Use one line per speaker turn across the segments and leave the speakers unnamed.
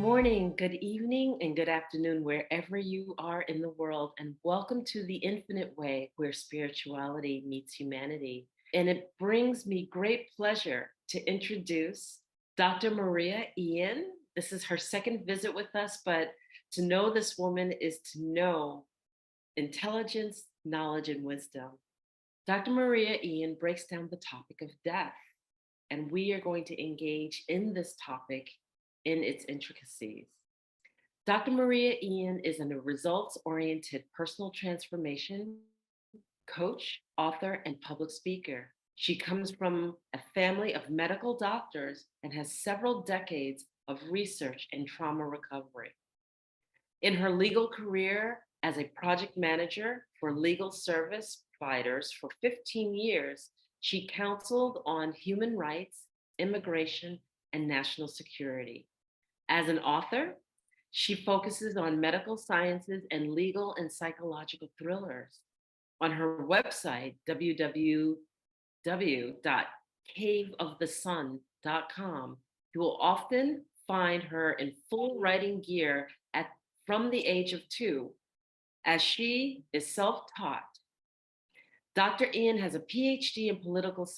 morning, good evening, and good afternoon, wherever you are in the world. And welcome to The Infinite Way, where spirituality meets humanity. And it brings me great pleasure to introduce Dr. Maria Ian. This is her second visit with us, but to know this woman is to know intelligence, knowledge, and wisdom. Dr. Maria Ian breaks down the topic of death, and we are going to engage in this topic in its intricacies. Dr. Maria Ian is a results oriented personal transformation coach, author, and public speaker. She comes from a family of medical doctors and has several decades of research in trauma recovery. In her legal career as a project manager for legal service providers for 15 years, she counseled on human rights, immigration, and national security. As an author, she focuses on medical sciences and legal and psychological thrillers. On her website, www.caveofthesun.com, you will often find her in full writing gear from the age of 2, as she is self-taught. Dr. Ian has a PhD in political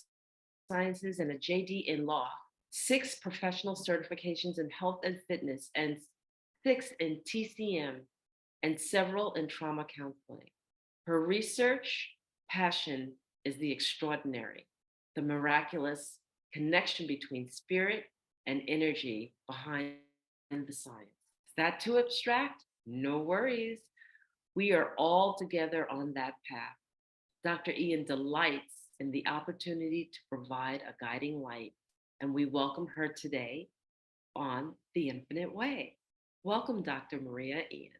sciences and a JD in law, 6 professional certifications in health and fitness, and 6 in TCM, and several in trauma counseling. Her research passion is the extraordinary, the miraculous connection between spirit and energy behind the science. Is that too abstract? No worries. We are all together on that path. Dr. Ian delights in the opportunity to provide a guiding light, and we welcome her today on The Infinite Way. Welcome, Dr. Maria Ian.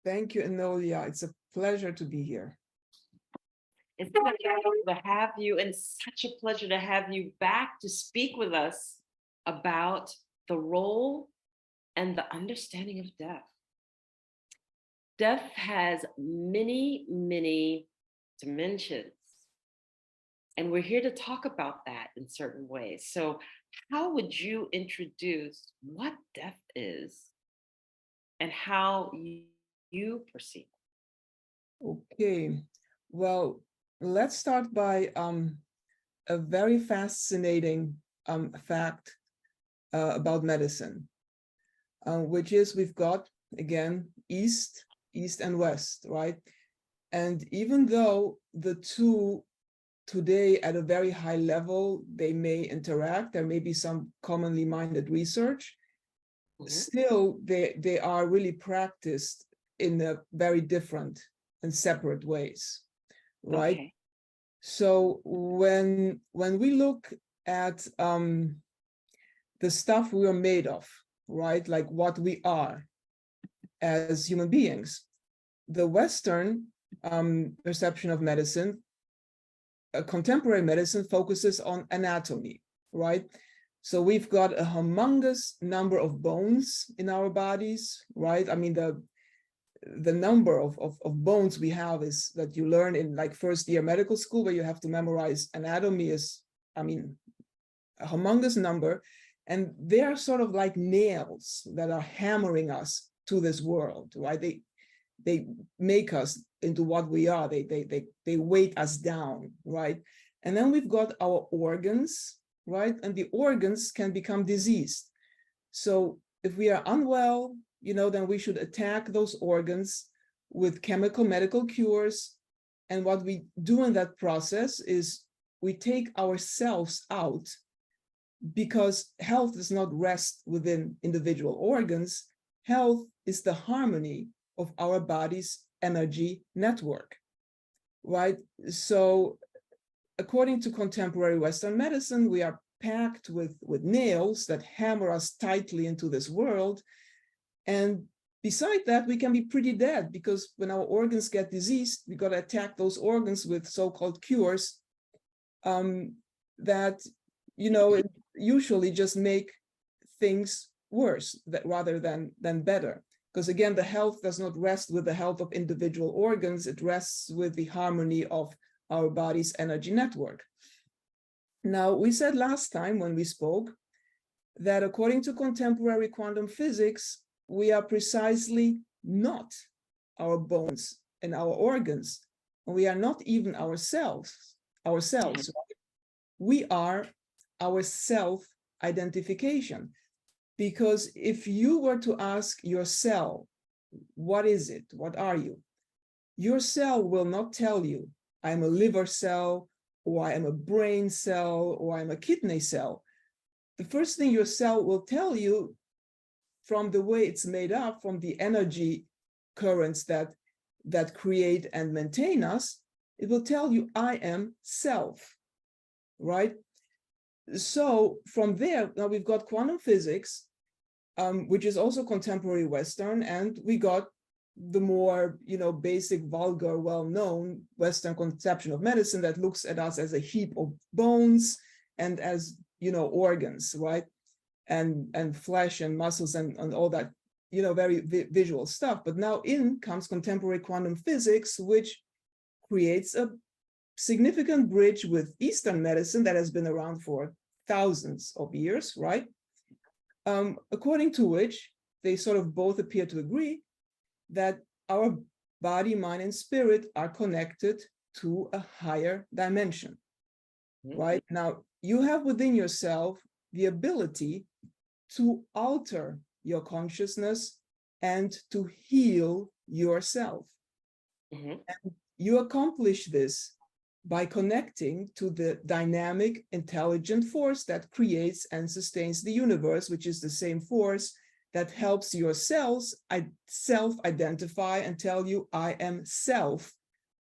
Thank you, Enolia. It's a pleasure to be here.
It's such a pleasure to have you, and such a pleasure to have you back to speak with us about the role and the understanding of death. Death has many, many dimensions, and we're here to talk about that in certain ways. So, how would you introduce what death is and how you perceive it?
Okay, well, let's start by a very fascinating fact about medicine, which is we've got, again, East and West, right? And even though the two today at a very high level, they may interact, there may be some commonly minded research, still they are really practiced in a very different and separate ways, right? Okay. So when we look at the stuff we are made of, right, like what we are as human beings, the Western perception of medicine, contemporary medicine focuses on anatomy, right? So we've got a humongous number of bones in our bodies, right? I mean, the number of bones we have is that you learn in like first year medical school, where you have to memorize anatomy, is, I mean, a humongous number. And they're sort of like nails that are hammering us to this world, right? They make us into what we are. They weight us down, right? And then we've got our organs, right? And the organs can become diseased. So if we are unwell, then we should attack those organs with chemical medical cures. And what we do in that process is we take ourselves out, because health does not rest within individual organs. Health is the harmony of our body's energy network, right? So according to contemporary Western medicine, we are packed with nails that hammer us tightly into this world. And beside that, we can be pretty dead, because when our organs get diseased, we got to attack those organs with so-called cures that, usually just make things worse rather than better. Because again, the health does not rest with the health of individual organs, it rests with the harmony of our body's energy network. Now, we said last time when we spoke that according to contemporary quantum physics, we are precisely not our bones and our organs. We are not even ourselves. We are our self-identification. Because if you were to ask your cell, what is it? What are you? Your cell will not tell you, I'm a liver cell, or I am a brain cell, or I'm a kidney cell. The first thing your cell will tell you, from the way it's made up, from the energy currents that create and maintain us, it will tell you, I am self, right? So from there, now we've got quantum physics, which is also contemporary Western, and we got the more, basic, vulgar, well-known Western conception of medicine that looks at us as a heap of bones and as, organs, right? And flesh and muscles and all that, very visual stuff. But now in comes contemporary quantum physics, which creates a significant bridge with Eastern medicine that has been around for thousands of years, right? According to which they sort of both appear to agree that our body, mind, and spirit are connected to a higher dimension, right? Now, you have within yourself the ability to alter your consciousness and to heal yourself. And you accomplish this by connecting to the dynamic, intelligent force that creates and sustains the universe, which is the same force that helps your cells self-identify and tell you, I am self,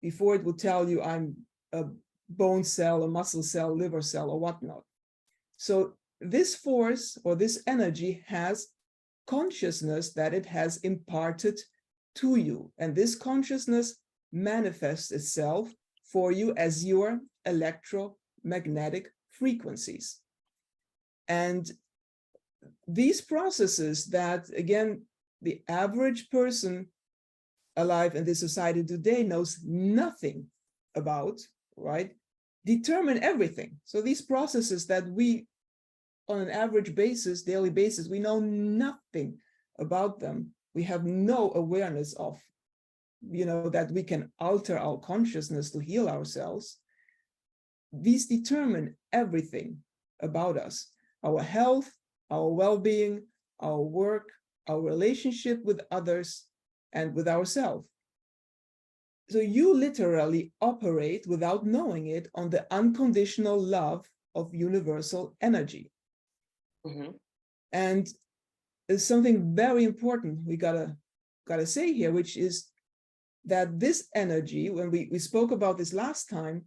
before it will tell you I'm a bone cell, a muscle cell, liver cell, or whatnot. So this force or this energy has consciousness that it has imparted to you. And this consciousness manifests itself for you as your electromagnetic frequencies. And these processes that, again, the average person alive in this society today knows nothing about, right, determine everything. So these processes that we, on an average basis, daily basis, we know nothing about them. We have no awareness of, that we can alter our consciousness to heal ourselves. These determine everything about us, our health, our well-being, our work, our relationship with others, and with ourselves. So you literally operate without knowing it on the unconditional love of universal energy. And there's something very important we gotta say here, which is that this energy, when we spoke about this last time,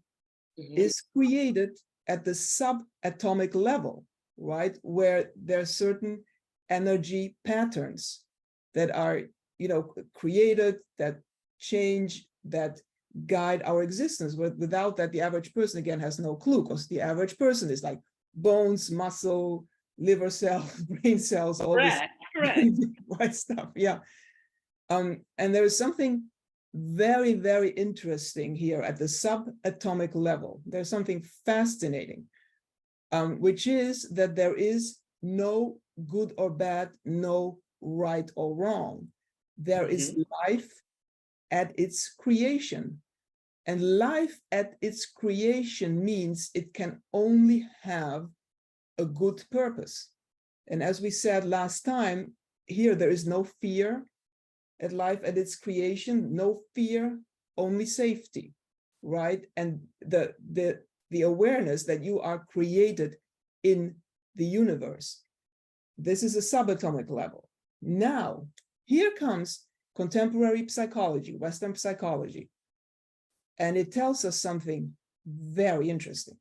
is created at the subatomic level, right? Where there are certain energy patterns that are, created, that change, that guide our existence. Without that, the average person, again, has no clue, because the average person is like bones, muscle, liver cells, brain cells, all this white stuff. Yeah. And there is something very, very interesting here at the subatomic level. There's something fascinating, which is that there is no good or bad, no right or wrong. There is life at its creation. And life at its creation means it can only have a good purpose. And as we said last time, here there is no fear at life at its creation, no fear, only safety, right? And the awareness that you are created in the universe. This is a subatomic level. Now, here comes contemporary psychology, Western psychology, and it tells us something very interesting.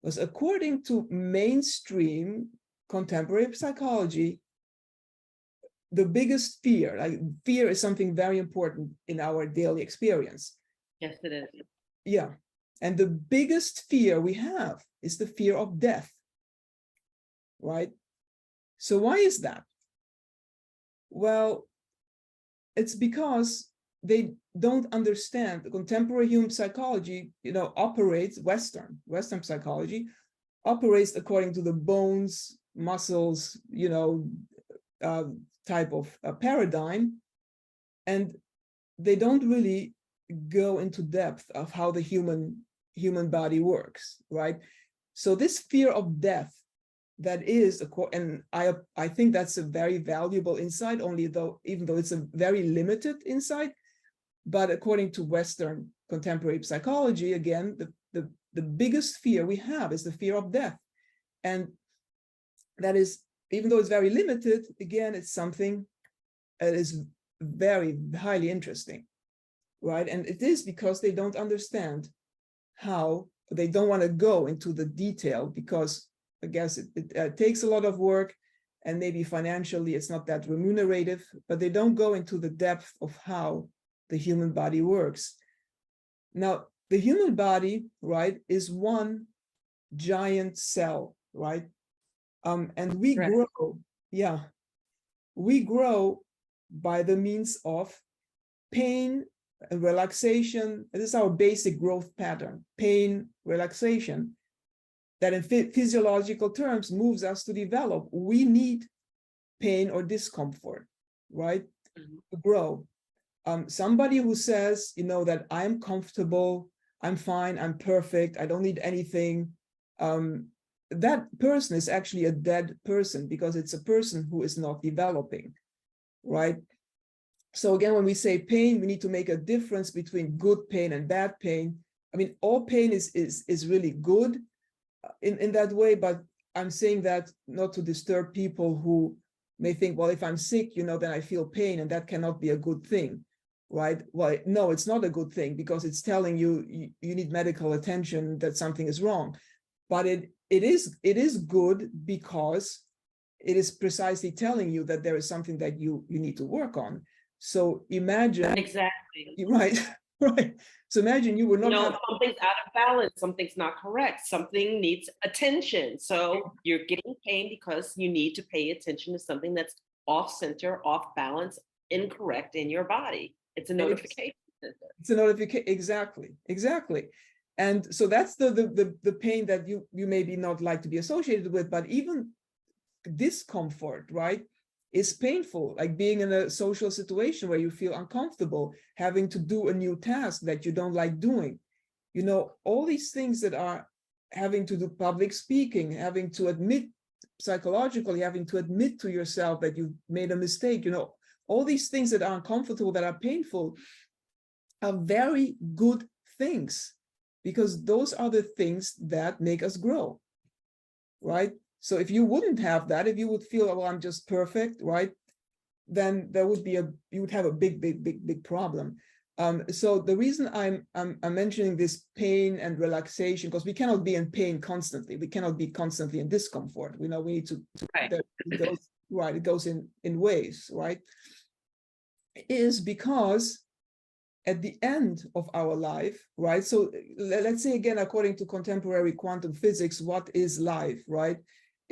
Because according to mainstream contemporary psychology, the biggest fear, fear is something very important in our daily experience.
Yes, it is.
Yeah. And the biggest fear we have is the fear of death, right? So why is that? Well, it's because they don't understand the contemporary human psychology, operates, Western psychology operates according to the bones, muscles, type of paradigm, and they don't really go into depth of how the human body works, right? So this fear of death, that is, and I think that's a very valuable insight, even though it's a very limited insight, but according to Western contemporary psychology, again, the biggest fear we have is the fear of death. And that is, even though it's very limited, again, it's something that is very highly interesting, right? And it is because they don't understand how, they don't want to go into the detail, because I guess it takes a lot of work, and maybe financially it's not that remunerative, but they don't go into the depth of how the human body works. Now, the human body, right, is one giant cell, right? And we grow, we grow by the means of pain and relaxation. This is our basic growth pattern: pain, relaxation, that in physiological terms moves us to develop. We need pain or discomfort, right, to grow. Somebody who says, that I'm comfortable, I'm fine, I'm perfect, I don't need anything, that person is actually a dead person, because it's a person who is not developing, right? So again, when we say pain, we need to make a difference between good pain and bad pain. I mean, all pain is really good in that way, but I'm saying that not to disturb people who may think, well, if I'm sick, then I feel pain, and that cannot be a good thing, right? Well, no, it's not a good thing, because it's telling you need medical attention, that something is wrong. But it is good, because it is precisely telling you that there is something that you need to work on. So imagine,
Exactly.
right, right. So imagine you were not
something's out of balance, something's not correct, something needs attention. So you're getting pain because you need to pay attention to something that's off center, off balance, incorrect in your body. It's a notification.
It's a notification. Exactly. And so that's the pain that you maybe not like to be associated with, but even discomfort, right, is painful, like being in a social situation where you feel uncomfortable, having to do a new task that you don't like doing, all these things that are having to do public speaking, having to admit psychologically, having to admit to yourself that you've made a mistake, all these things that are uncomfortable, that are painful, are very good things, because those are the things that make us grow, right? So if you wouldn't have that, if you would feel, oh, I'm just perfect, right, then there would be you would have a big problem. So the reason I'm mentioning this pain and relaxation, because we cannot be in pain constantly. We cannot be constantly in discomfort. We need to right. It goes in waves, right? Is because at the end of our life, right? So let's say again, according to contemporary quantum physics, what is life, right?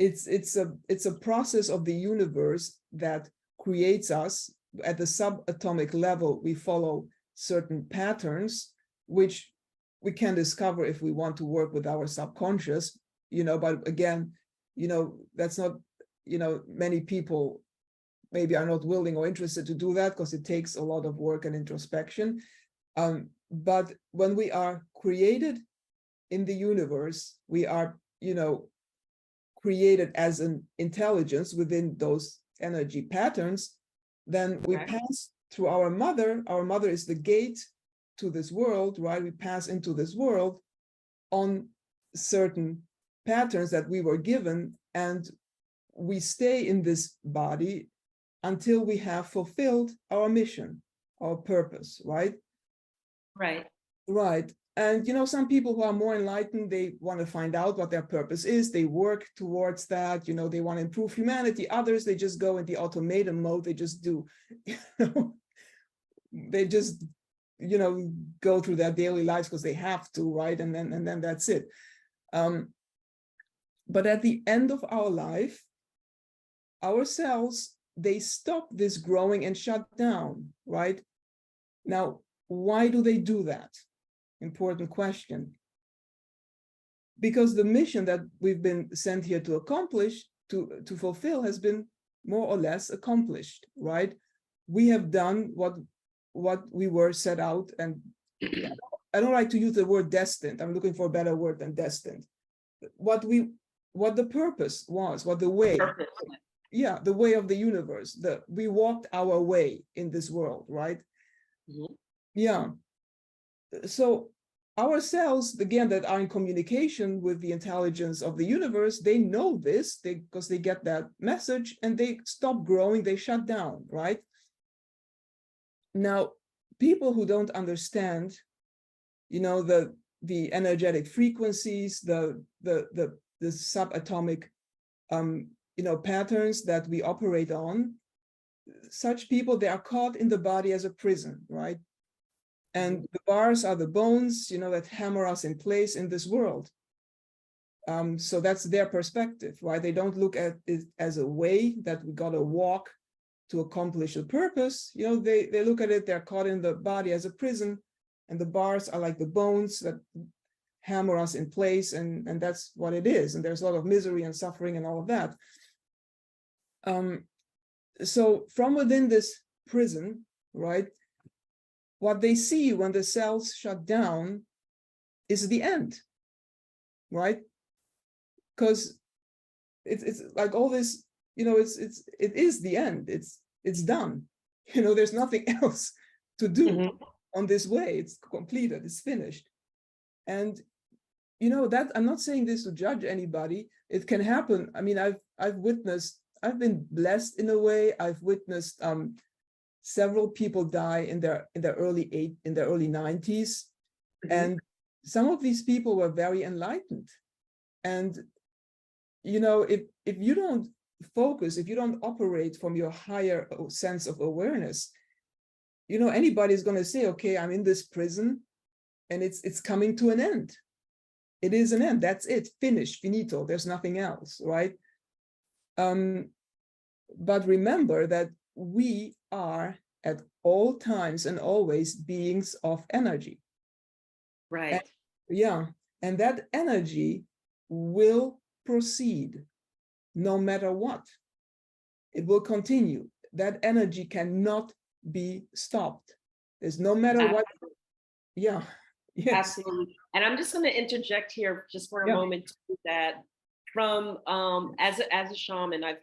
It's a process of the universe that creates us. At the subatomic level, we follow certain patterns, which we can discover if we want to work with our subconscious, but again, that's not, many people maybe are not willing or interested to do that, because it takes a lot of work and introspection. But when we are created in the universe, we are, created as an intelligence within those energy patterns. Then we pass through our mother. Our mother is the gate to this world, right? We pass into this world on certain patterns that we were given, and we stay in this body until we have fulfilled our mission, our purpose, right? Right. And some people who are more enlightened, they want to find out what their purpose is. They work towards that. They want to improve humanity. Others, they just go in the automaton mode. They just do, they just, go through their daily lives because they have to, right? And then that's it. But at the end of our life, our cells, they stop this growing and shut down, right? Now, why do they do that? Important question. Because the mission that we've been sent here to accomplish to fulfill has been more or less accomplished, right? We have done what we were set out, and I don't like to use the word destined. I'm looking for a better word than destined. What the purpose was, what the way,
Purpose.
yeah, the way of the universe. We walked our way in this world, right?
Mhm.
Yeah. So our cells, again, that are in communication with the intelligence of the universe, they know this because they get that message and they stop growing, they shut down, right? Now, people who don't understand, the energetic frequencies, the subatomic patterns that we operate on, such people, they are caught in the body as a prison, right? And the bars are the bones, that hammer us in place in this world. So that's their perspective, right? They don't look at it as a way that we got to walk to accomplish a purpose. They look at it, they're caught in the body as a prison, and the bars are like the bones that hammer us in place, and that's what it is. And there's a lot of misery and suffering and all of that. So from within this prison, right, what they see when the cells shut down is the end, right? Because it's like all this, it is the end. It's done. There's nothing else to do on this way. It's completed. It's finished. And that I'm not saying this to judge anybody. It can happen. I mean, I've been blessed in a way. I've witnessed several people die in their early 90s, and some of these people were very enlightened. And if you don't focus, if you don't operate from your higher sense of awareness, anybody's going to say, okay, I'm in this prison and it's coming to an end. It is an end. That's it. Finished. Finito. There's nothing else, right? But remember that we are at all times and always beings of energy.
Right.
And that energy will proceed no matter what. It will continue. That energy cannot be stopped. There's no matter what. Yeah. Yes.
Absolutely. And I'm just going to interject here just for a moment to that from as a shaman, I've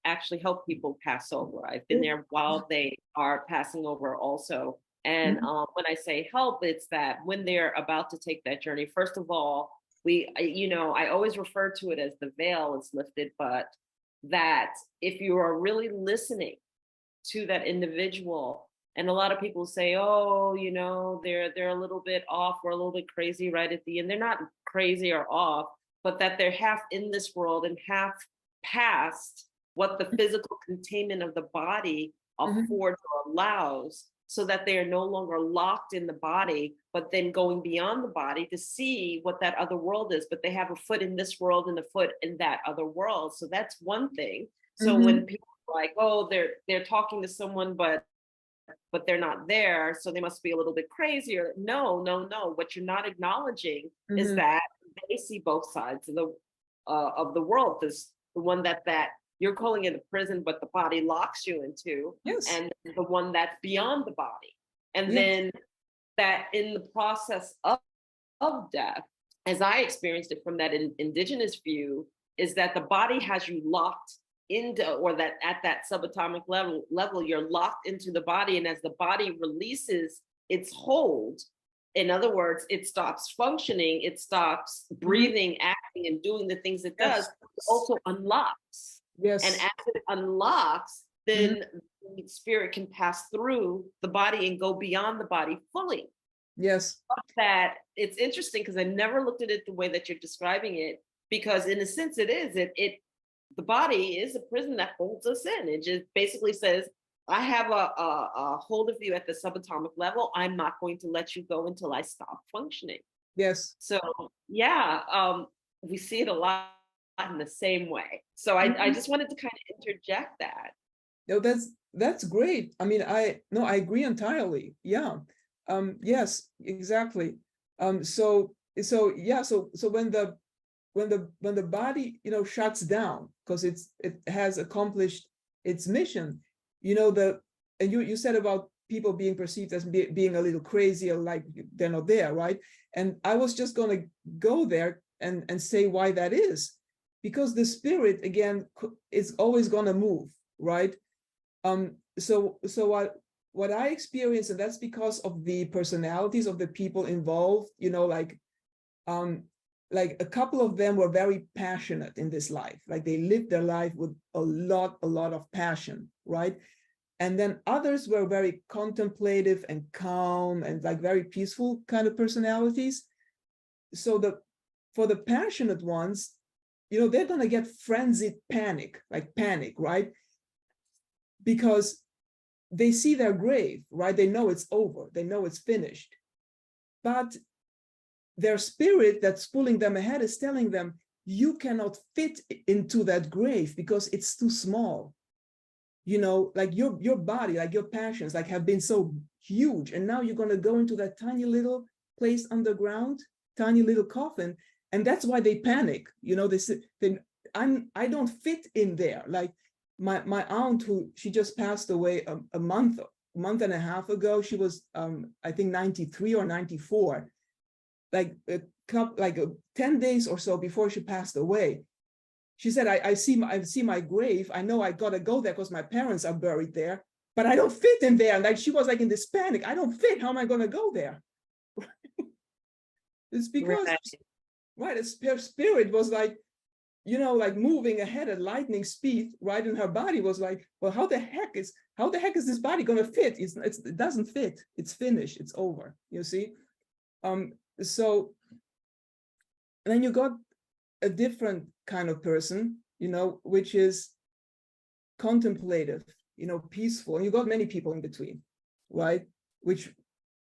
actually helped people pass over. I've been there while they are passing over also. And when I say help, it's that when they're about to take that journey, first of all, I always refer to it as the veil is lifted, but that if you are really listening to that individual, and a lot of people say, oh, they're a little bit off or a little bit crazy right at the end. They're not crazy or off, but that they're half in this world and half past what the physical containment of the body affords or allows, so that they are no longer locked in the body, but then going beyond the body to see what that other world is. But they have a foot in this world and a foot in that other world. So that's one thing. So when people are like, oh, they're talking to someone, but they're not there, so they must be a little bit crazier. No. What you're not acknowledging is that they see both sides of the world. There's the one that you're calling it a prison, but the body locks you into, and the one that's beyond the body. And then that in the process of death, as I experienced it from that indigenous view, is that the body has you locked into, or that at that subatomic level, you're locked into the body. And as the body releases its hold, in other words, it stops functioning, it stops breathing, acting, and doing the things it does, it also unlocks. And as it unlocks, then the spirit can pass through the body and go beyond the body fully.
Yes.
That it's interesting because I never looked at it the way that you're describing it, because in a sense it is, the body is a prison that holds us in. It just basically says, I have a hold of you at the subatomic level. I'm not going to let you go until I stop functioning.
Yes.
So we see it a lot in the same way. So I just wanted to kind of interject that.
No, that's great. I mean, I agree entirely. Yeah. Yes, exactly. So when when the body, shuts down because it has accomplished its mission, and you said about people being perceived as being a little crazy, or like they're not there, right? And I was just going to go there and say why that is, because the spirit again is always going to move, right? So what I experience, and that's because of the personalities of the people involved, like a couple of them were very passionate in this life, like they lived their life with a lot of passion, right? And then others were very contemplative and calm and like very peaceful kind of personalities. So for the passionate ones, they're going to get frenzied panic, right? Because they see their grave, right? They know it's over. They know it's finished. But their spirit that's pulling them ahead is telling them, you cannot fit into that grave because it's too small. Like your body, like your passions, like have been so huge. And now you're going to go into that tiny little place underground, tiny little coffin. And that's why they panic. They say, I don't fit in there. Like my aunt, she just passed away a month and a half ago. She was, I think 93 or 94, like 10 days or so before she passed away. She said, I see my grave. I know I gotta go there because my parents are buried there, but I don't fit in there. Like she was like in this panic. I don't fit. How am I gonna go there? It's because, right, her spirit was like, like moving ahead at lightning speed, right? And her body was like, well, how the heck is this body gonna fit? It doesn't fit. It's finished. It's over. You see? So then you got a different kind of person, which is contemplative, peaceful. And you got many people in between, right?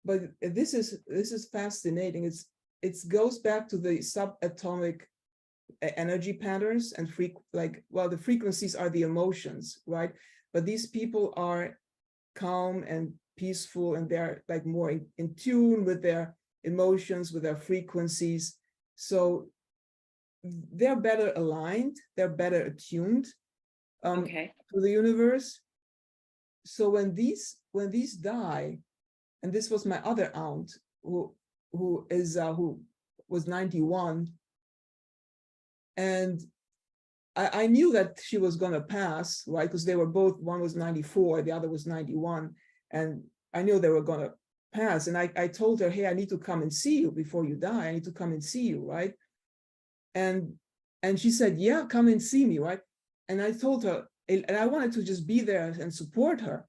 But this is fascinating. It goes back to the subatomic energy patterns and the frequencies are the emotions, right? But these people are calm and peaceful, and they're like more in tune with their emotions, with their frequencies. So they're better aligned, they're better attuned to the universe. So when these die, and this was my other aunt who was 91, and I knew that she was going to pass, right? Because they were both, one was 94, the other was 91, and I knew they were going to pass. And I told her, hey, I need to come and see you before you die. I need to come and see you, right? And she said, yeah, come and see me, right? And I told her, and I wanted to just be there and support her.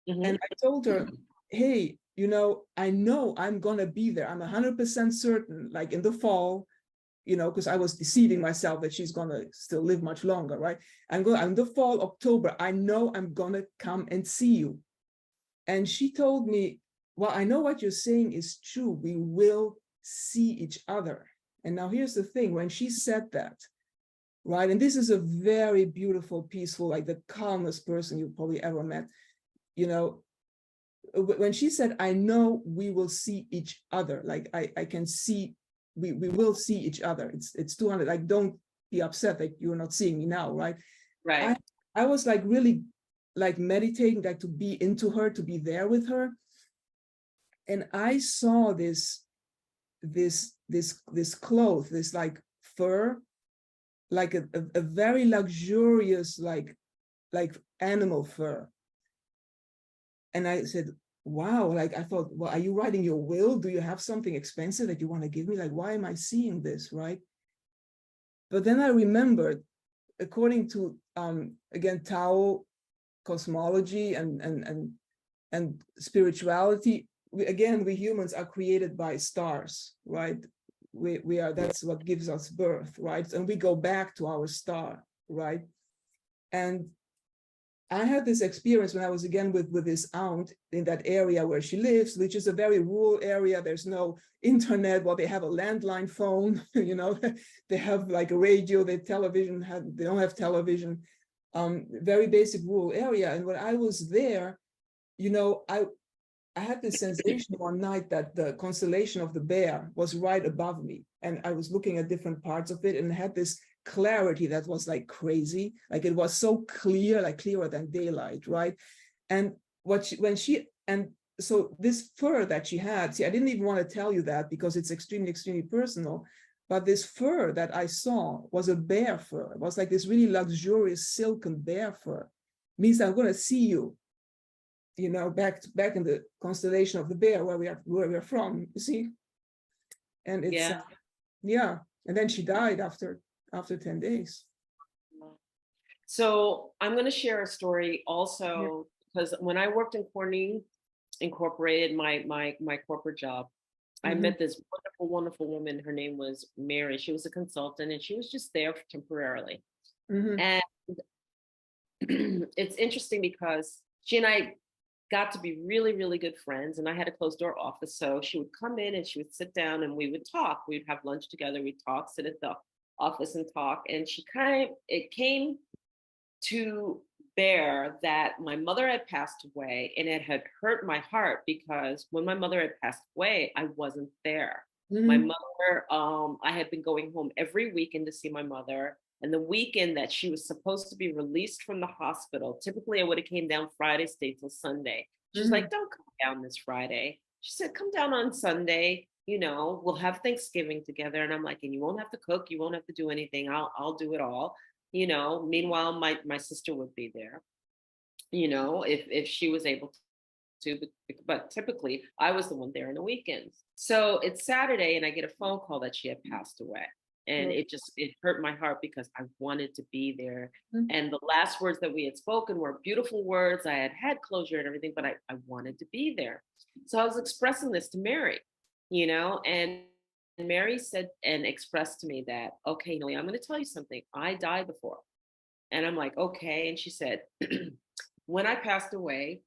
Mm-hmm. And I told her, hey, I know I'm going to be there. I'm 100% certain, like in the fall, because I was deceiving myself that she's going to still live much longer, right? I'm the fall, October, I know I'm going to come and see you. And she told me, well, I know what you're saying is true. We will see each other. And now here's the thing, when she said that, right? And this is a very beautiful, peaceful, like the calmest person you probably ever met, when she said, I know we will see each other, like I can see, we will see each other. It's 200, like, don't be upset that you're not seeing me now, right?
Right.
I was like really like meditating, like to be into her, to be there with her. And I saw this cloth, this like fur, like a very luxurious, like animal fur. And I said, wow, like I thought, well, are you writing your will? Do you have something expensive that you want to give me? Like, why am I seeing this, right? But then I remembered, according to, again, Tao cosmology and spirituality, we humans are created by stars, right? We are, that's what gives us birth, right? And we go back to our star, right? And I had this experience when I was again with this aunt in that area where she lives, which is a very rural area. There's no internet. Well, they have a landline phone, they have like a radio, they don't have television, very basic rural area. And when I was there, I had this sensation one night that the constellation of the bear was right above me. And I was looking at different parts of it and had this clarity that was like crazy. Like it was so clear, like clearer than daylight, right? And so this fur that she had, see, I didn't even want to tell you that because it's extremely, extremely personal. But this fur that I saw was a bear fur. It was like this really luxurious silken bear fur. Means I'm going to see you, back in the constellation of the bear where we are from, you see. And it's
Yeah.
yeah. And then she died after 10 days.
So I'm going to share a story
Yeah.
also, because when I worked in Corning Incorporated, my corporate job, I
Mhm.
met this wonderful, wonderful woman. Her name was Mary. She was a consultant and she was just there temporarily.
Mhm.
And it's interesting because she and I got to be really, really good friends. And I had a closed door office. So she would come in and she would sit down and we would talk. We'd have lunch together. We'd talk, sit at the office and talk. And it came to bear that my mother had passed away, and it had hurt my heart because when my mother had passed away, I wasn't there. My
Mhm.
mother, I had been going home every weekend to see my mother. And the weekend that she was supposed to be released from the hospital, typically I would have came down Friday, stayed till Sunday. She's
Mhm.
like, "Don't come down this Friday." She said, "Come down on Sunday. We'll have Thanksgiving together." And I'm like, "And you won't have to cook. You won't have to do anything. I'll do it all." Meanwhile, my sister would be there, if she was able to, but typically I was the one there on the weekends. So it's Saturday and I get a phone call that she had passed away. And it hurt my heart because I wanted to be there.
Mhm.
And the last words that we had spoken were beautiful words. I had closure and everything, but I wanted to be there. So I was expressing this to Mary, and Mary said and expressed to me that, "Okay, Nelly, I'm going to tell you something. I died before." And I'm like, "Okay." And she said, "When I passed away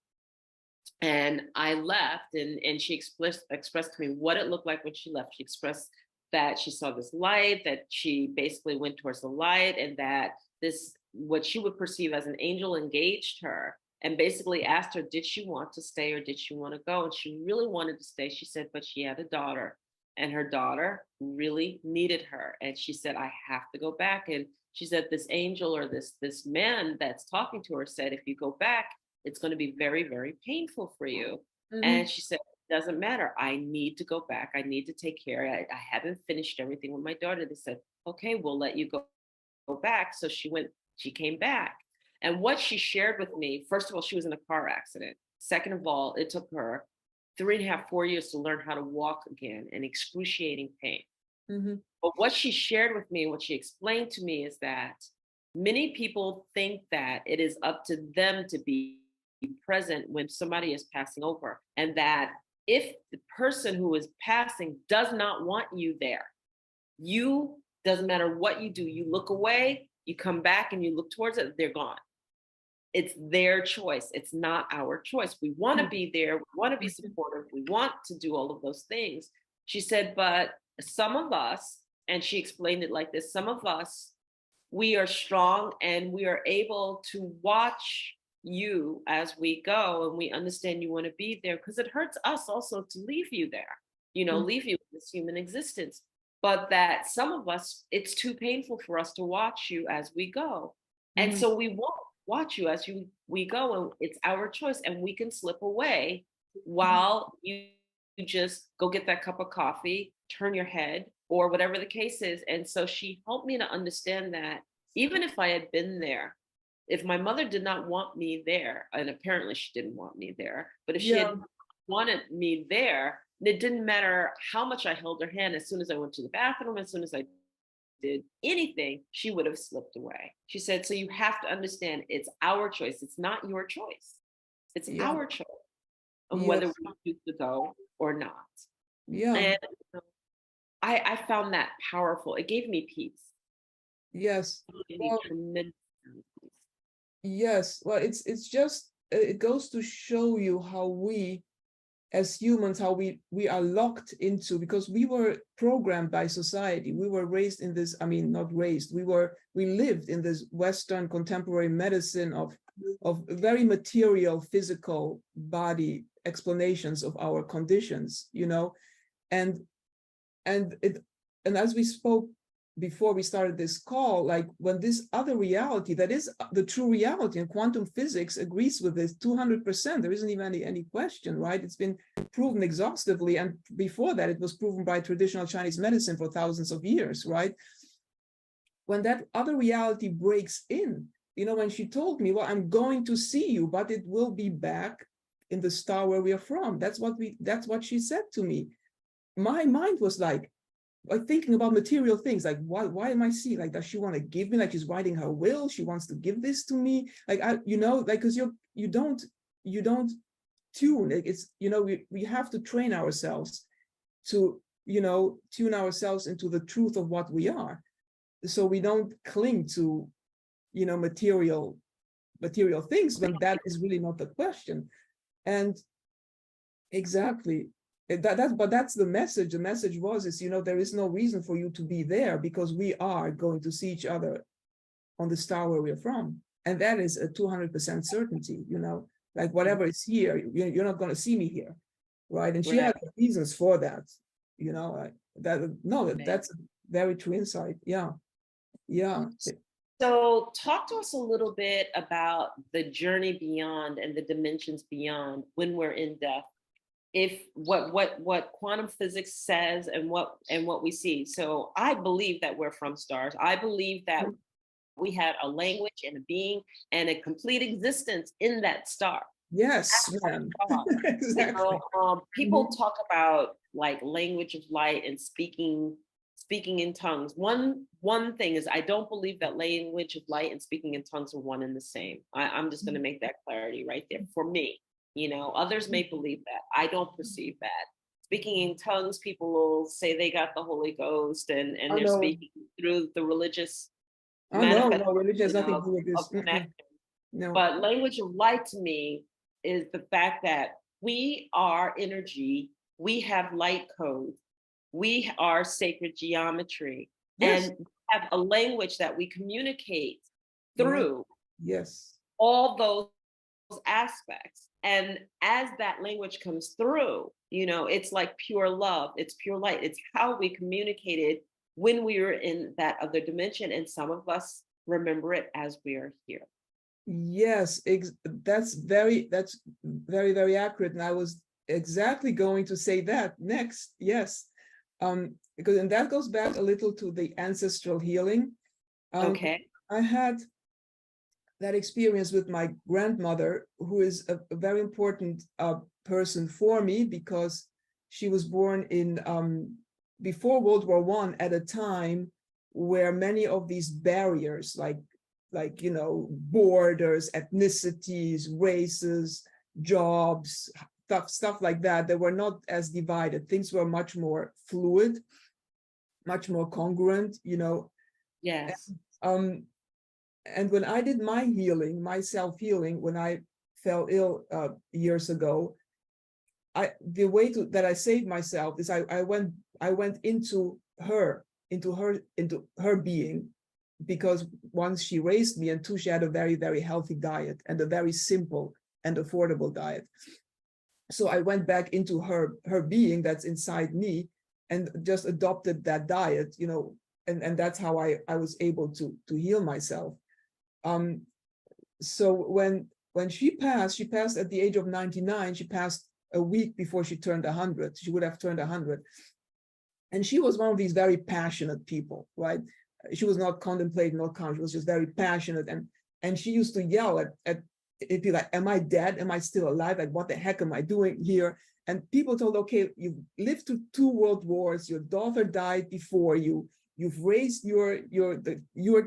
and I left," and she expressed to me what it looked like when she left. She expressed that she saw this light, that she basically went towards the light, and that this, what she would perceive as an angel, engaged her and basically asked her, did she want to stay or did she want to go? And she really wanted to stay. She said, but she had a daughter, and her daughter really needed her. And she said, "I have to go back." And she said, "This angel or this man that's talking to her said, if you go back, it's going to be very, very painful for you."
Mhm.
And she said, "It doesn't matter. I need to go back. I need to take care. I haven't finished everything with my daughter." They said, "Okay, we'll let you go back." So she came back. And what she shared with me, first of all, she was in a car accident. Second of all, it took her 3.5, 4 years to learn how to walk again in excruciating pain.
Mhm.
But what she shared with me, what she explained to me is that many people think that it is up to them to be present when somebody is passing over, and that if the person who is passing does not want you there, you, doesn't matter what you do, you look away, you come back and you look towards it, they're gone. It's their choice. It's not our choice. We want to be there. We want to be
Mhm.
supportive. We want to do all of those things. She said, but some of us, and she explained it like this, some of us, we are strong and we are able to watch you as we go, and we understand you want to be there because it hurts us also to leave you there,
Mhm.
leave you in this human existence. But that some of us, it's too painful for us to watch you as we go. And
Mhm.
so we won't watch you as we go, and it's our choice, and we can slip away while you just go get that cup of coffee, turn your head, or whatever the case is. And so she helped me to understand that even if I had been there, if my mother did not want me there, and apparently she didn't want me there, but if she
Yeah.
had wanted me there, it didn't matter how much I held her hand. As soon as I went to the bathroom, as soon as I did anything, she would have slipped away. She said, "So you have to understand it's our choice. It's not your choice. It's
Yeah.
our choice of whether
Yes.
we choose to go or not."
Yeah.
And I found that powerful. It gave me peace.
Yes.
It gave me
Well,
tremendous amount of peace.
yes. Well, it's just it goes to show you how we as humans, how we are locked into, because we were programmed by society. We were raised in this, I mean, not raised, we lived in this Western contemporary medicine of very material physical body explanations of our conditions, you know, and as we spoke before we started this call, like when this other reality that is the true reality, and quantum physics agrees with this 200%, there isn't even any question, right? It's been proven exhaustively, and before that it was proven by traditional Chinese medicine for thousands of years, right? When that other reality breaks in, you know, when she told me, well, I'm going to see you, but it will be back in the star where we are from. That's what she said to me. My mind was like thinking about material things, like why am I seeing, like, does she want to give me, like she's writing her will, she wants to give this to me, like, you know, like, because you don't tune, like, it's, you know, we have to train ourselves to, you know, tune ourselves into the truth of what we are, so we don't cling to, you know, material things when that is really not the question. And exactly, but that's the message. The message was, you know, there is no reason for you to be there, because we are going to see each other on the star where we're from. And that is a 200% certainty, you know, like whatever is here, you're not going to see me here, right? And she had reasons for that, you know, that's a very true insight. Yeah.
So talk to us a little bit about the journey beyond and the dimensions beyond when we're in death. If what quantum physics says and what we see. So I believe that we're from stars. I believe that we had a language and a being and a complete existence in that star.
Yes, ma'am. Exactly.
You know, people talk about like language of light and speaking in tongues. One thing is, I don't believe that language of light and speaking in tongues are one and the same. I'm just going to make that clarity right there for me. You know, others may believe that. I don't perceive that. Speaking in tongues, people will say they got the Holy Ghost and they're speaking through the religious
manifestation. No, religion has nothing to do with this.
Connection.
No.
But language of light to me is the fact that we are energy, we have light code, we are sacred geometry, and have a language that we communicate through.
Yes.
All those aspects. And as that language comes through, you know, it's like pure love, it's pure light, it's how we communicated when we were in that other dimension. And some of us remember it as we are here.
Yes, that's very, very accurate. And I was exactly going to say that next. Yes. Because, and that goes back a little to the ancestral healing.
Okay.
I had that experience with my grandmother, who is a very important person for me, because she was born in before World War I, at a time where many of these barriers, like, you know, borders, ethnicities, races, jobs, stuff like that, they were not as divided. Things were much more fluid, much more congruent, you know.
Yes.
And when I did my healing, my self-healing, when I fell ill years ago, the way that I saved myself is I went into her being, because once she raised me, and two, she had a very, very healthy diet and a very simple and affordable diet. So I went back into her being that's inside me and just adopted that diet, you know, and that's how I was able to heal myself. So when she passed at the age of 99. She passed a week before she turned 100. She would have turned 100. And she was one of these very passionate people, right? She was not contemplating, not conscious, she was just very passionate. And she used to yell at it'd be like, am I dead? Am I still alive? Like, what the heck am I doing here? And people told, okay, you've lived through 2 world wars, your daughter died before you, you've raised your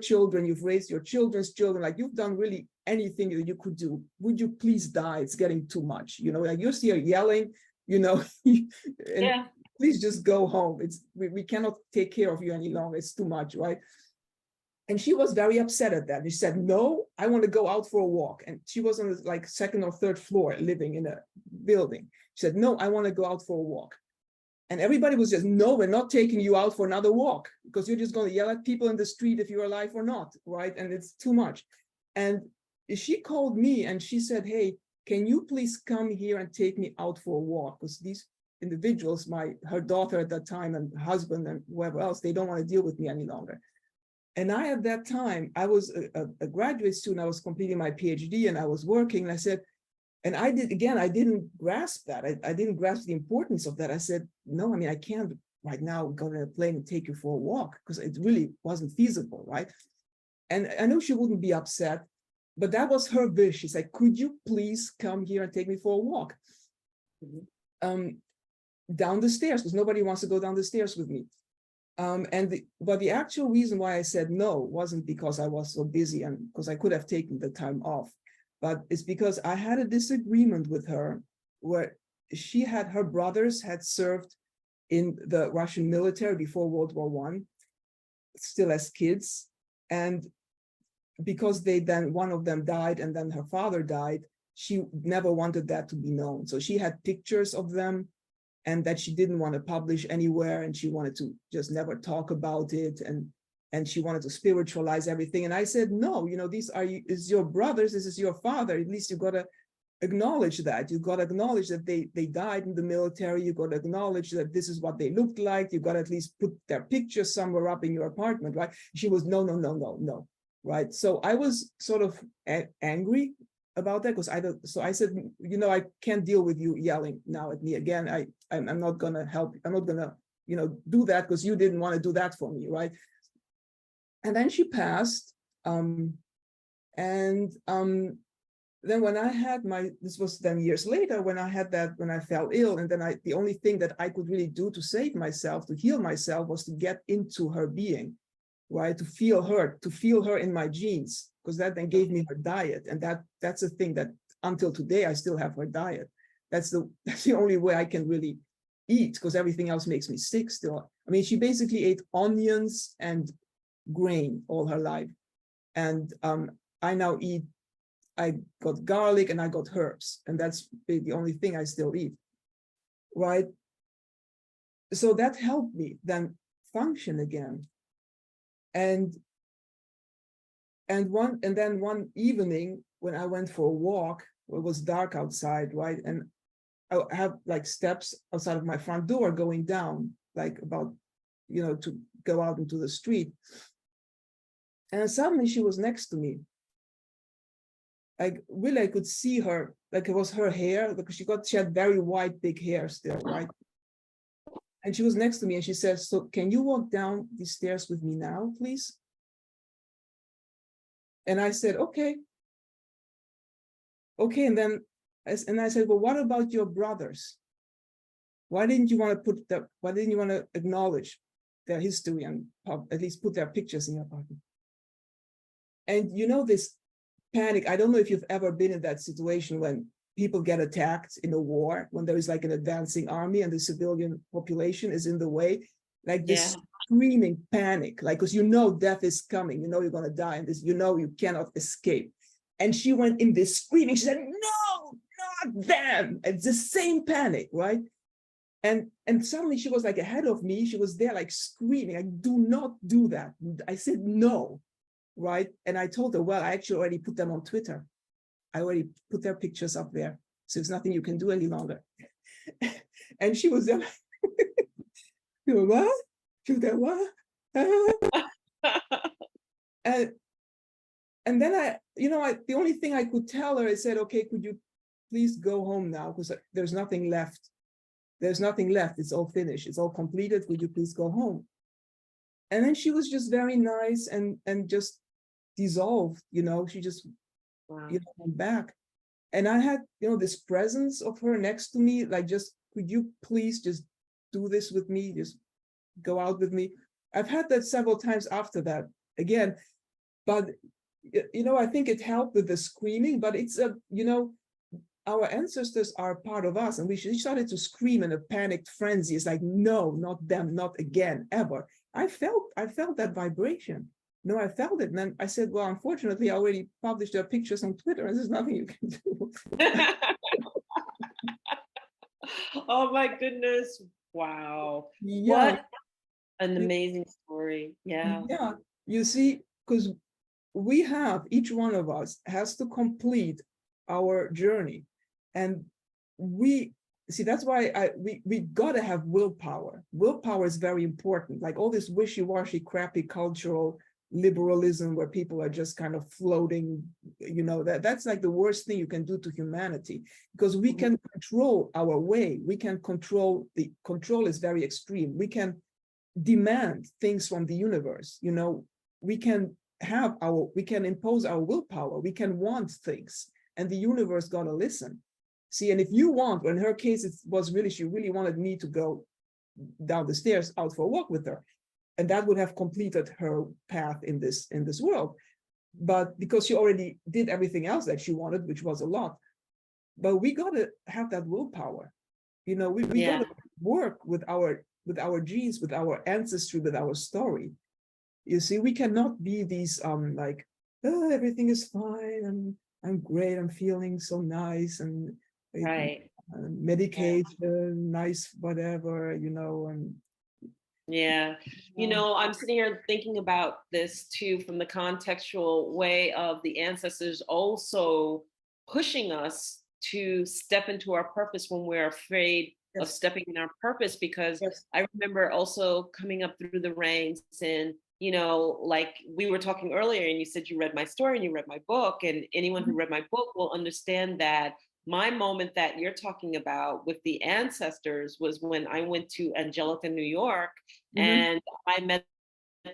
children, you've raised your children's children, like you've done really anything that you could do. Would you please die? It's getting too much, you know, like you're still yelling, you know, and please just go home. We cannot take care of you any longer. It's too much, right? And she was very upset at that. And she said, no, I want to go out for a walk. And she was on the like 2nd or 3rd floor living in a building. She said, no, I want to go out for a walk. And everybody was just, no, we're not taking you out for another walk, because you're just going to yell at people in the street if you're alive or not, right? And it's too much. And she called me and she said, hey, can you please come here and take me out for a walk? Because these individuals, her daughter at that time and husband and whoever else, they don't want to deal with me any longer. And I, at that time, I was a graduate student. I was completing my PhD and I was working. And I said, and I didn't grasp that. I didn't grasp the importance of that. I said, no, I mean, I can't right now go on a plane and take you for a walk because it really wasn't feasible, right? And I know she wouldn't be upset, but that was her wish. She said, could you please come here and take me for a walk? Down the stairs, because nobody wants to go down the stairs with me. But the actual reason why I said no wasn't because I was so busy and because I could have taken the time off, but it's because I had a disagreement with her where her brothers had served in the Russian military before World War I, still as kids. And because one of them died and then her father died, she never wanted that to be known. So she had pictures of them and that she didn't want to publish anywhere, and she wanted to just never talk about it, and she wanted to spiritualize everything. And I said, no, these is your brothers, this is your father. At least you got to acknowledge that. You got to acknowledge that they died in the military. You got to acknowledge that this is what they looked like. You got to at least put their pictures somewhere up in your apartment, right? She was no, right? So I was sort of angry about that because I said, I can't deal with you yelling now at me again. I'm not gonna help. I'm not gonna, do that because you didn't want to do that for me, right? And then she passed. Then when I had this was then years later, when I fell ill, and then the only thing that I could really do to save myself, to heal myself, was to get into her being, right? To feel her in my genes, because that then gave me her diet. And that's a thing that until today, I still have her diet. That's the only way I can really eat, because everything else makes me sick still. I mean, she basically ate onions and grain all her life. And I got garlic and I got herbs, and that's the only thing I still eat, right? So that helped me then function again. And then one evening when I went for a walk, it was dark outside, right? And I have like steps outside of my front door going down, like about, to go out into the street. And suddenly she was next to me. I could see her, like it was her hair, because she had very white, big hair still, right? And she was next to me and she said, so can you walk down these stairs with me now, please? And I said, okay. Okay, and I said, well, what about your brothers? Why didn't you want to acknowledge their history and at least put their pictures in your pocket? And this panic, I don't know if you've ever been in that situation when people get attacked in a war, when there is like an advancing army and the civilian population is in the way, like this screaming panic, like, because death is coming, you're going to die, and this, you cannot escape. And she went in this screaming, she said, no, not them. It's the same panic, right? And suddenly she was like ahead of me, she was there like screaming, like, do not do that. I said, no, right? And I told her, well, I actually already put them on Twitter. I already put their pictures up there. So there's nothing you can do any longer. And she was there, what? She was there, what? And then the only thing I could tell her, I said, okay, could you please go home now? Because there's nothing left. There's nothing left. It's all finished. It's all completed. Would you please go home? And then she was just very nice and just dissolved, she just went back. And I had, this presence of her next to me, like, just, could you please just do this with me? Just go out with me. I've had that several times after that again, but, I think it helped with the screaming, but it's our ancestors are part of us, and we started to scream in a panicked frenzy. It's like, no, not them, not again, ever. I felt that vibration. No, I felt it. And then I said, well, unfortunately, I already published their pictures on Twitter, and there's nothing you can do.
Oh my goodness. Wow.
Yeah.
What an amazing story. Yeah.
Yeah. You see, because each one of us has to complete our journey. And we see, that's why we gotta have willpower. Willpower is very important. Like all this wishy-washy, crappy cultural liberalism where people are just kind of floating, that's like the worst thing you can do to humanity, because we can control our way. We can control, the control is very extreme. We can demand things from the universe. We can impose our willpower. We can want things, and the universe gotta listen. See, and if you want, in her case, she really wanted me to go down the stairs out for a walk with her. And that would have completed her path in this world. But because she already did everything else that she wanted, which was a lot. But we gotta have that willpower. We gotta work with our genes, with our ancestry, with our story. You see, we cannot be these like, oh, everything is fine, and I'm great, I'm feeling so nice, and
Right.
medication, nice, whatever, and
Yeah. I'm sitting here thinking about this too from the contextual way of the ancestors also pushing us to step into our purpose when we're afraid of
yes,
stepping in our purpose. Because
yes.
I remember also coming up through the ranks and, like we were talking earlier, and you said you read my story and you read my book, and anyone who
Mhm,
read my book will understand that my moment that you're talking about with the ancestors was when I went to Angelica, New York,
mhm,
and I met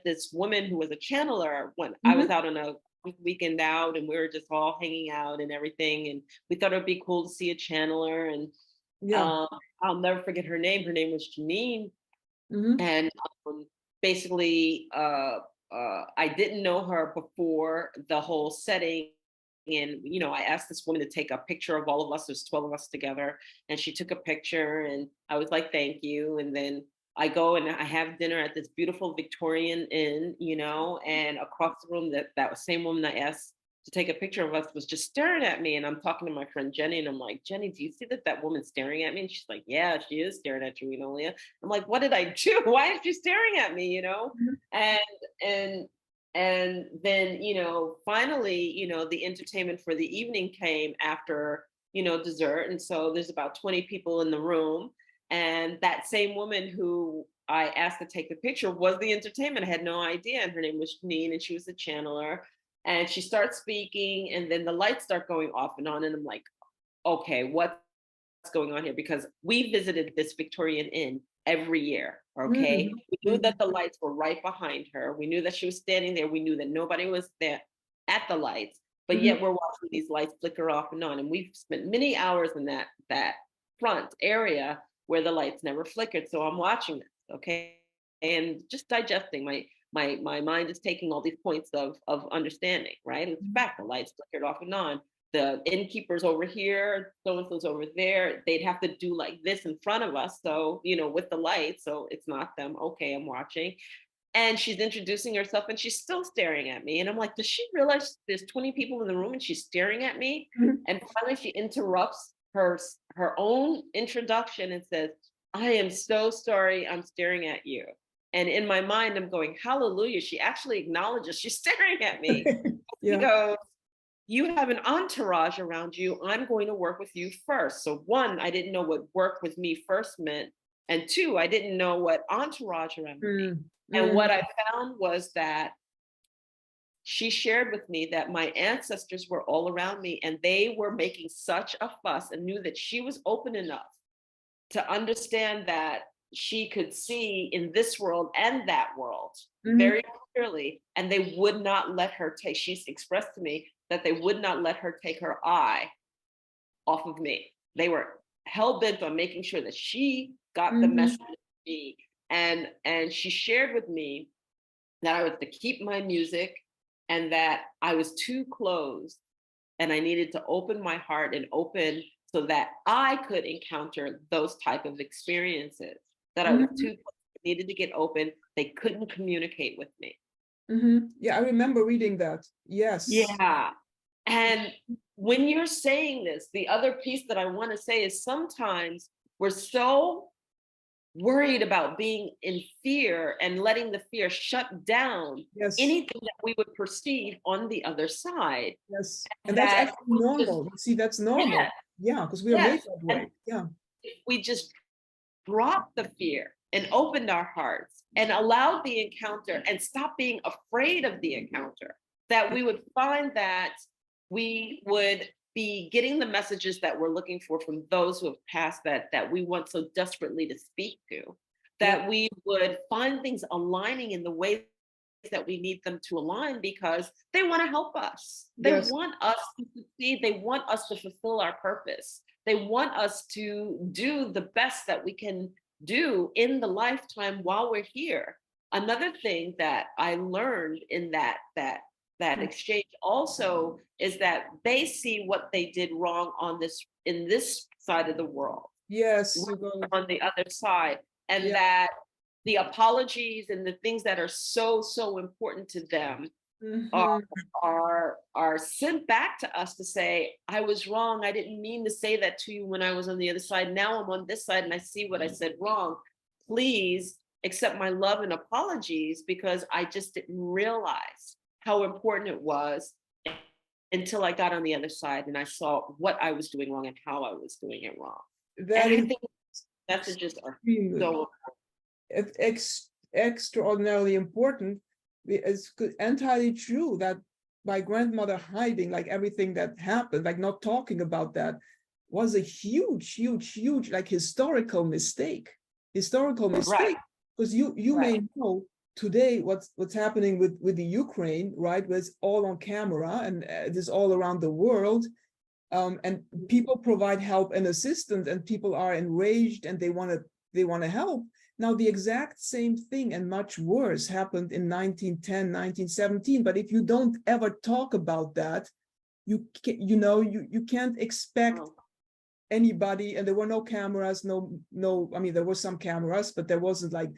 this woman who was a channeler when I was
mhm.
out on a weekend out, and we were just all hanging out and everything. And we thought it would be cool to see a channeler. And
Yeah.
I'll never forget her name. Her name was Janine.
Mhm,
And basically, I didn't know her before the whole setting. And, I asked this woman to take a picture of all of us. There's 12 of us together. And she took a picture, and I was like, thank you. And then I go and I have dinner at this beautiful Victorian inn, and across the room, that same woman I asked to take a picture of us was just staring at me. And I'm talking to my friend Jenny, and I'm like, Jenny, do you see that woman's staring at me? And she's like, yeah, she is staring at you, Leah. I'm like, what did I do? Why is she staring at me?
mhm.
And and and then, finally, the entertainment for the evening came after, dessert. And so there's about 20 people in the room. And that same woman who I asked to take the picture was the entertainment. I had no idea. And her name was Janine, and she was the channeler. And she starts speaking, and then the lights start going off and on. And I'm like, okay, what's going on here? Because we visited this Victorian inn every year. Okay.
Mhm,
We knew
mhm,
that the lights were right behind her. We knew that she was standing there. We knew that nobody was there at the lights, but
mhm.
yet we're watching these lights flicker off and on. And we've spent many hours in that front area where the lights never flickered. So I'm watching this, okay, and just digesting. My mind is taking all these points of understanding, right? It's fact, the lights flickered off and on. The innkeeper's over here, so and so's over there. They'd have to do like this in front of us. So, with the lights, so it's not them. Okay, I'm watching. And she's introducing herself, and she's still staring at me. And I'm like, does she realize there's 20 people in the room and she's staring at me?
Mhm.
And finally she interrupts her own introduction and says, I am so sorry I'm staring at you. And in my mind, I'm going, hallelujah. She actually acknowledges she's staring at me. She
Yeah.
goes, you have an entourage around you. I'm going to work with you first. So, one, I didn't know what work with me first meant. And two, I didn't know what entourage around me.
Mm,
And what
mhm,
I found was that she shared with me that my ancestors were all around me, and they were making such a fuss, and knew that she was open enough to understand that she could see in this world and that world
mhm.
very clearly. And they would not let her take, she's expressed to me that they would not let her take her eye off of me. They were hell bent on making sure that she got the
Mhm.
message to me. And she shared with me that I was to keep my music, and that I was too closed, and I needed to open my heart and open so that I could encounter those type of experiences. That I was
Mhm.
too needed to get open. They couldn't communicate with me.
Mhm. Yeah, I remember reading that. Yes.
Yeah. And when you're saying this, the other piece that I want to say is sometimes we're so worried about being in fear and letting the fear shut down
Yes.
anything that we would perceive on the other side.
Yes. And
And
that's
that
actually
just,
normal. See, that's
yeah,
normal. Yeah, because we are made
Yes.
that
And
way. Yeah.
if we just dropped the fear and opened our hearts and allowed the encounter and stopped being afraid of the encounter, that we would find that we would be getting the messages that we're looking for from those who have passed, that we want so desperately to speak to,
Yeah.
that we would find things aligning in the ways that we need them to align because they want to help us. They
Yes.
want us to succeed. They want us to fulfill our purpose. They want us to do the best that we can do in the lifetime while we're here. Another thing that I learned in that exchange also is that they see what they did wrong on this in this side of the world,
Yes. You go.
on the other side, and
Yeah.
that the apologies and the things that are so important to them are
Mhm.
are sent back to us to say, I was wrong. I didn't mean to say that to you when I was on the other side. Now I'm on this side and I see what I said wrong. Please accept my love and apologies because I just didn't realize how important it was until I got on the other side and I saw what I was doing wrong and how I was doing it wrong.
That
And I
is
think messages are
extremely,
so
extraordinarily important. It's entirely true that my grandmother hiding like everything that happened, like not talking about that, was a huge like historical mistake.
right,
Because you
right.
may know today what's happening with the Ukraine, right? Where it's all on camera and it is all around the world. And people provide help and assistance, and people are enraged and they want to help. Now, the exact same thing and much worse happened in 1910, 1917. But if you don't ever talk about that, you can't expect
Oh,
anybody. And there were no cameras, I mean, there were some cameras, but there wasn't like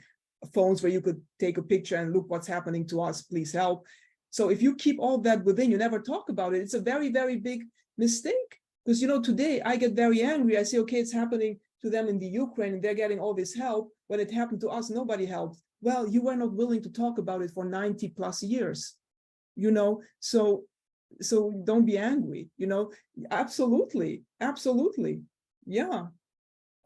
phones where you could take a picture and look what's happening to us, please help. So if you keep all that within, you never talk about it. It's a very big mistake. Because today I get very angry. I say, okay, it's happening to them in the Ukraine and they're getting all this help. When it happened to us, nobody helped. Well, you were not willing to talk about it for 90 plus years, so don't be angry, absolutely. Yeah.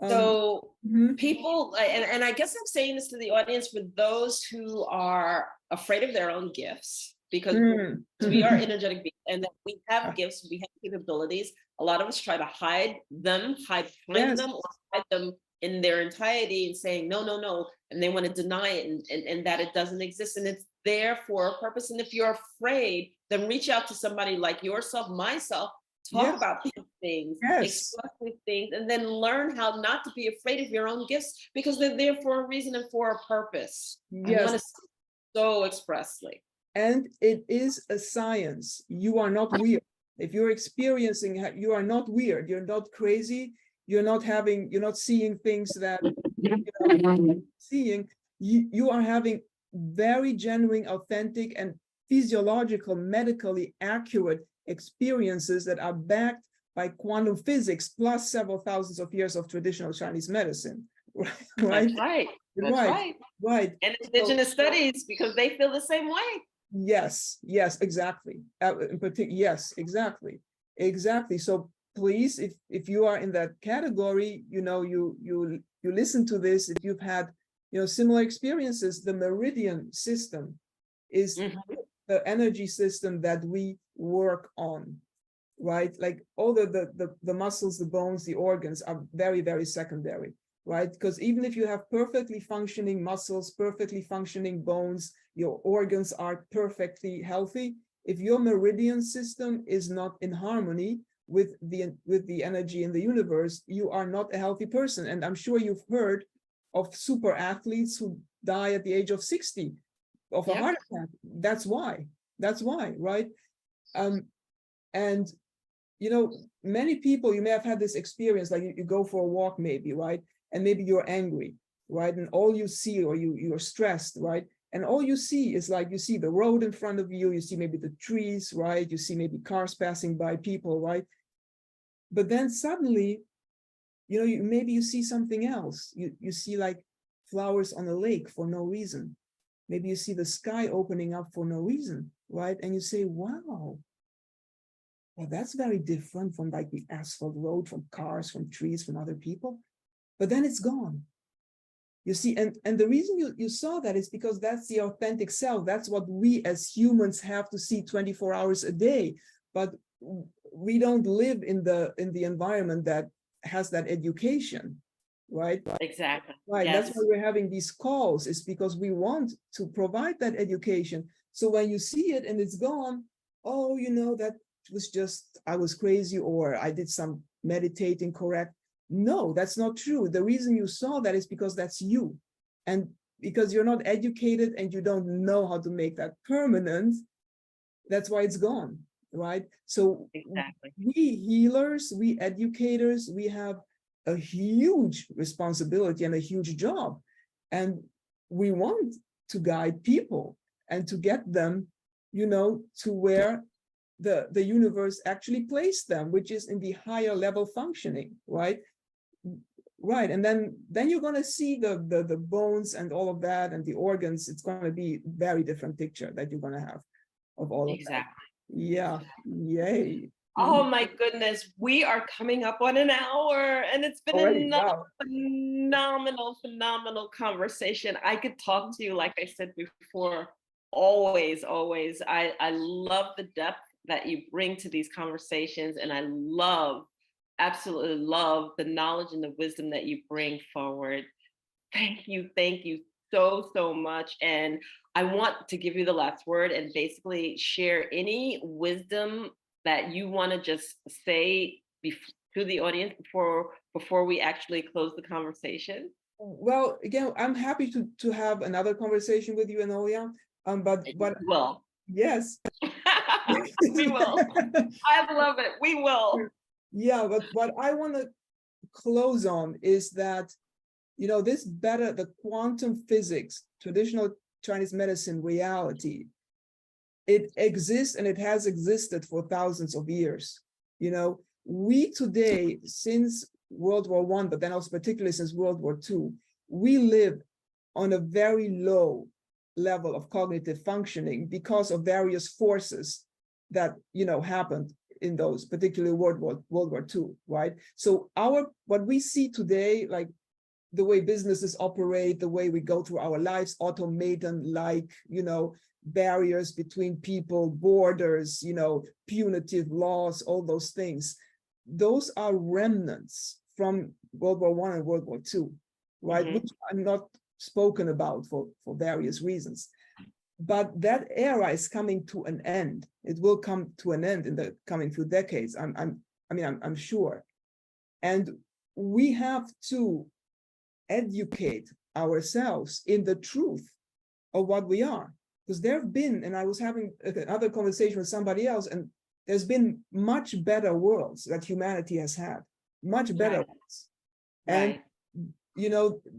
um
so
mhm,
people, and I guess I'm saying this to the audience for those who are afraid of their own gifts, because
mm.
we are energetic beings and that we have gifts, we have capabilities. A lot of us try to hide them, hide behind
Yes,
them, or hide them in their entirety and saying, no, no, no. And they want to deny it and that it doesn't exist. And it's there for a purpose. And if you're afraid, then reach out to somebody like yourself, myself, talk
yes,
about these things,
yes,
express these things, and then learn how not to be afraid of your own gifts because they're there for a reason and for a purpose. I want
yes.
to say so expressly.
And it is a science. You are not weird. If you're experiencing, you are not weird. You're not crazy. You're not seeing things that seeing. You are having very genuine, authentic, and physiological, medically accurate experiences that are backed by quantum physics plus several thousands of years of traditional Chinese medicine. Right?
That's right. That's
Right.
right.
Right.
And
So,
indigenous studies because they feel the same way.
yes, exactly. In particular, yes, exactly. So please, if you are in that category, you listen to this. If you've had similar experiences, the meridian system is
Mhm.
the energy system that we work on, right? Like all the muscles, the bones, the organs are very secondary, right? Because even if you have perfectly functioning muscles, perfectly functioning bones, your organs are perfectly healthy. If your meridian system is not in harmony with the energy in the universe, you are not a healthy person. And I'm sure you've heard of super athletes who die at the age of 60 of a
Yep.
heart attack. That's why, right? Um, and many people, you may have had this experience, like you go for a walk maybe, right? And maybe you're angry, right? And all you see, or you're stressed, right? And all you see is like, you see the road in front of you, you see maybe the trees, right? You see maybe cars passing by, people, right? But then suddenly, maybe you see something else. You see like flowers on a lake for no reason. Maybe you see the sky opening up for no reason, right? And you say, wow, well, that's very different from like the asphalt road, from cars, from trees, from other people. But then it's gone. You see, and the reason you saw that is because that's the authentic self. That's what we as humans have to see 24 hours a day. But we don't live in the environment that has that education, right?
Exactly.
Right.
Yes.
That's why we're having these calls, is because we want to provide that education. So when you see it and it's gone, oh, that was just, I was crazy, or I did some meditating correct. No, that's not true. The reason you saw that is because that's you. And because you're not educated and you don't know how to make that permanent, that's why it's gone, right? So
Exactly.
we healers, we educators, we have a huge responsibility and a huge job. And we want to guide people and to get them, to where the universe actually placed them, which is in the higher level functioning, right? Right. And then you're going to see the bones and all of that and the organs. It's going to be a very different picture that you're going to have of all of that.
Exactly.
Yeah. Yay.
Oh my goodness, we are coming up on an hour, and it's been
Already,
another
wow.
phenomenal conversation. I could talk to you, like I said before, always, always. I love the depth that you bring to these conversations, and I absolutely love the knowledge and the wisdom that you bring forward. Thank you so much. And I want to give you the last word and basically share any wisdom that you want to just say to the audience before we actually close the conversation.
Well, again, I'm happy to have another conversation with you, Enolia. But
Well,
yes.
we will. I love it. We will.
Yeah, but what I want to close on is that, the quantum physics, traditional Chinese medicine reality, it exists and it has existed for thousands of years. We today, since World War I, but then also particularly since World War II, we live on a very low level of cognitive functioning because of various forces that, happened in those, particularly World War II, right? So what we see today, like the way businesses operate, the way we go through our lives, automaton, like, barriers between people, borders, punitive laws, all those things. Those are remnants from World War I and World War II, right? Which are not spoken about for various reasons. But that era is coming to an end. It will come to an end in the coming few decades. I'm sure. And we have to educate ourselves in the truth of what we are. Because there have been, and I was having another conversation with somebody else, and there's been much better worlds that humanity has had, much better worlds. And,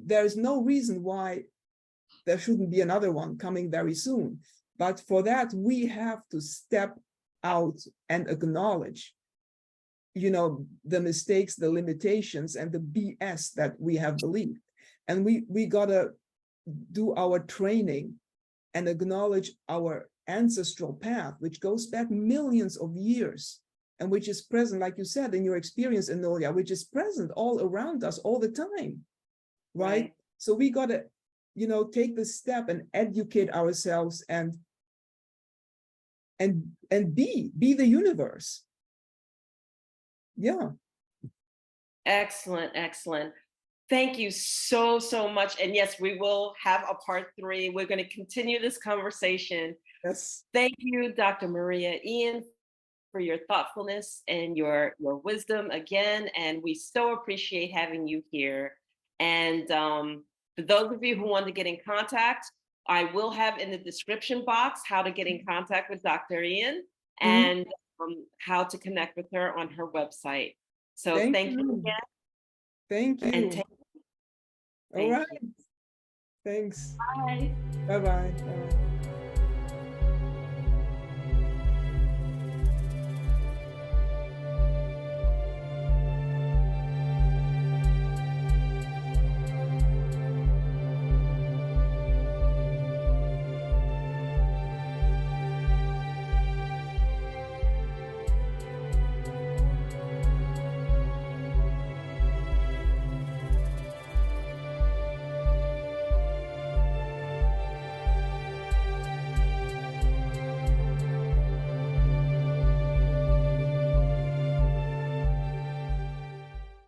there's no reason why there shouldn't be another one coming very soon. But for that, we have to step out and acknowledge, the mistakes, the limitations, and the BS that we have believed. And we gotta do our training and acknowledge our ancestral path, which goes back millions of years, and which is present, like you said, in your experience, Enolia, which is present all around us all the time, right? So we gotta, take the step and educate ourselves and be the universe. Yeah.
Excellent. Thank you so much. And yes, we will have a part 3. We're going to continue this conversation.
Yes.
Thank you, Dr. Maria Ian, for your thoughtfulness and your wisdom again. And we so appreciate having you here. And for those of you who want to get in contact, I will have in the description box how to get in contact with Dr. Ian and how to connect with her on her website. So thank you again.
Thank you.
And
all right. Thanks.
Bye.
Bye-bye.